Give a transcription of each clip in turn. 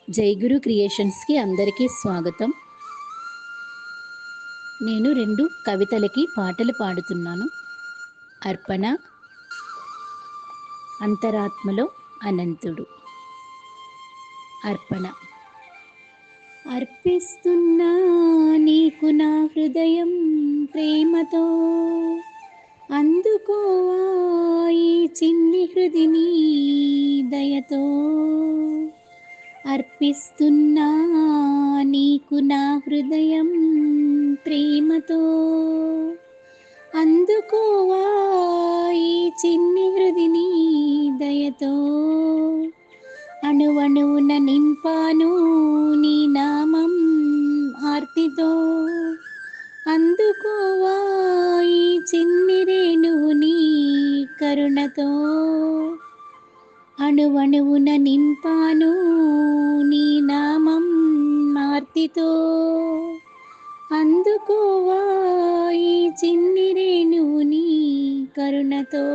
జై గురు క్రియేషన్స్కి అందరికీ స్వాగతం. నేను 2 కవితలకి పాటలు పాడుతున్నాను. అర్పణ, అంతరాత్మలో అనంతుడు. అర్పణ. అర్పిస్తున్నా నీకు నా హృదయం ప్రేమతో, అందుకోవా ఈ చిన్ని హృదిని దయతో. అర్పిస్తున్నా నీకు నా హృదయం ప్రేమతో, అందుకోవా ఈ చిన్ని హృదిని దయతో. అణువణువున నింపాను నీ నామం ఆర్తితో, అందుకోవా ఈ చిన్ని రేణువుని కరుణతో. అణువణువున నింపాను నీ నామం ఆర్తితో, అందుకోవా ఈ చిన్ని రేణువుని కరుణతో.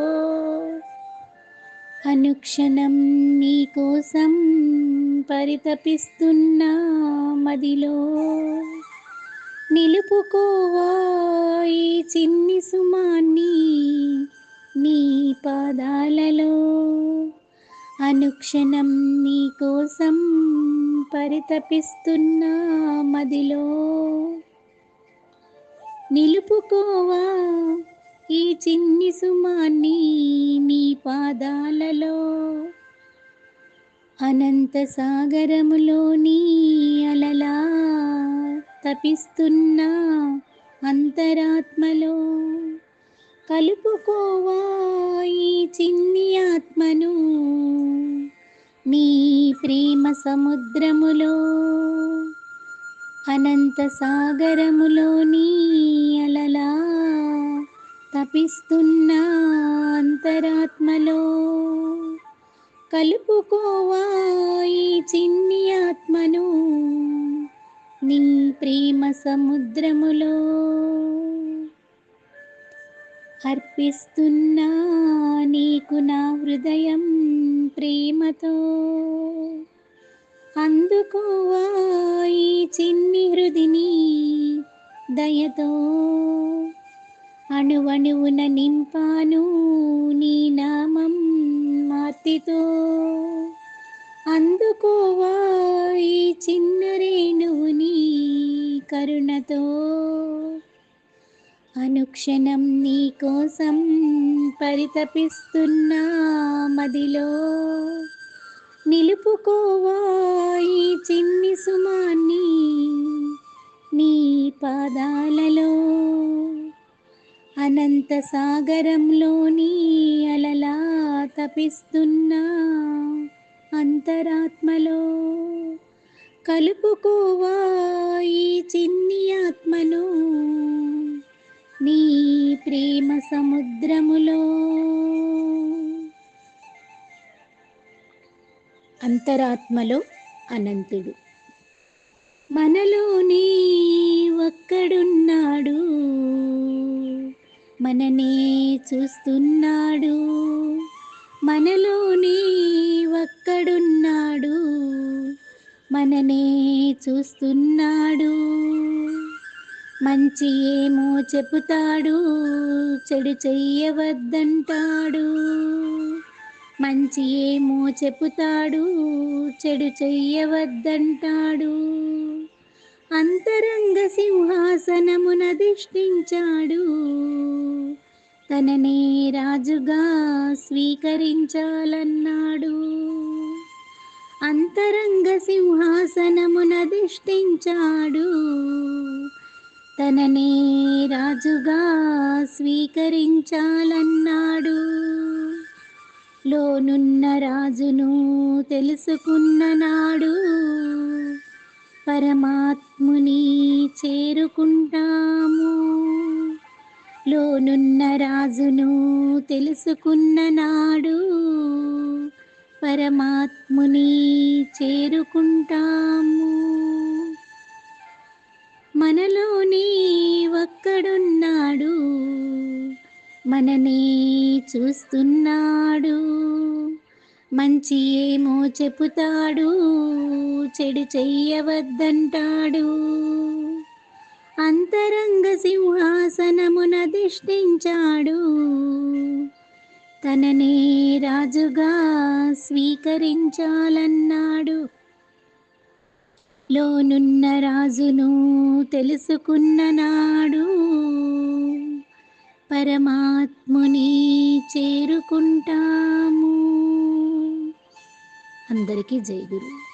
అనుక్షణం నీ కోసం పరితపిస్తున్నా మదిలో, నిలుపుకోవా ఈ చిన్ని సుమాన్ని నీ పాదాలలో. అనుక్షణం నీ కోసం పరితపిస్తున్నా మదిలో, నిలుపుకోవా ఈ చిన్ని సుమాన్ని నీ పాదాలలో. అనంత సాగరములోని అలలా తపిస్తున్నా అంతరాత్మలో, కలుపుకోవా ఈ చిన్ని ఆత్మను నీ ప్రేమ సముద్రములో. అనంత సాగరములోని అలలా తపిస్తున్నా అంతరాత్మలో, కలుపుకోవా ఈ చిన్ని ఆత్మను నీ ప్రేమ సముద్రములో. అర్పిస్తున్నా నీకు నా హృదయం ప్రేమతో, అందుకోవా ఈ చిన్ని హృదిని దయతో. అణువణువున నింపాను నీ నామం ఆర్తితో, అందుకోవా ఈ చిన్న రేణువుని కరుణతో. అనుక్షణం నీ కోసం పరితపిస్తున్నా మదిలో, నిలుపుకోవా ఈ చిన్ని సుమాన్ని నీ పాదాలలో. అనంత సాగరంలోని అలలా తపిస్తున్నా అంతరాత్మలో, కలుపుకోవా ఈ చిన్ని ఆత్మను నీ ప్రేమ సముద్రములో. అంతరాత్మలో అనంతుడు. మనలోనే ఒక్కడున్నాడు, మననే చూస్తున్నాడు. మనలోనే ఒక్కడున్నాడు, మననే చూస్తున్నాడు. మంచి ఏమో చెబుతాడు, చెడు చెయ్యవద్దంటాడు. మంచి ఏమో చెబుతాడు, చెడు చెయ్యవద్దంటాడు. అంతరంగ సింహాసనమునధిష్ఠించాడు, తననే రాజుగా స్వీకరించాలన్నాడు. అంతరంగ సింహాసనమునధిష్ఠించాడు, తననే రాజుగా స్వీకరించాలన్నాడు. లోనున్న రాజును తెలుసుకున్న నాడు, పరమాత్ముని చేరుకుంటాము. లోనున్న రాజును తెలుసుకున్న నాడు, పరమాత్ముని చేరుకుంటాము. మనలోనే ఒక్కడున్నాడు, మననే చూస్తున్నాడు. మంచి ఏమో చెబుతాడు, చెడు చెయ్యవద్దంటాడు. అంతరంగ సింహాసనమునధిష్ఠించాడు. తననే రాజుగా స్వీకరించాలన్నాడు. లోనున్న రాజును తెలుసుకున్న నాడు పరమాత్ముని చేరుకుంటాము. అందరికీ జై గురు.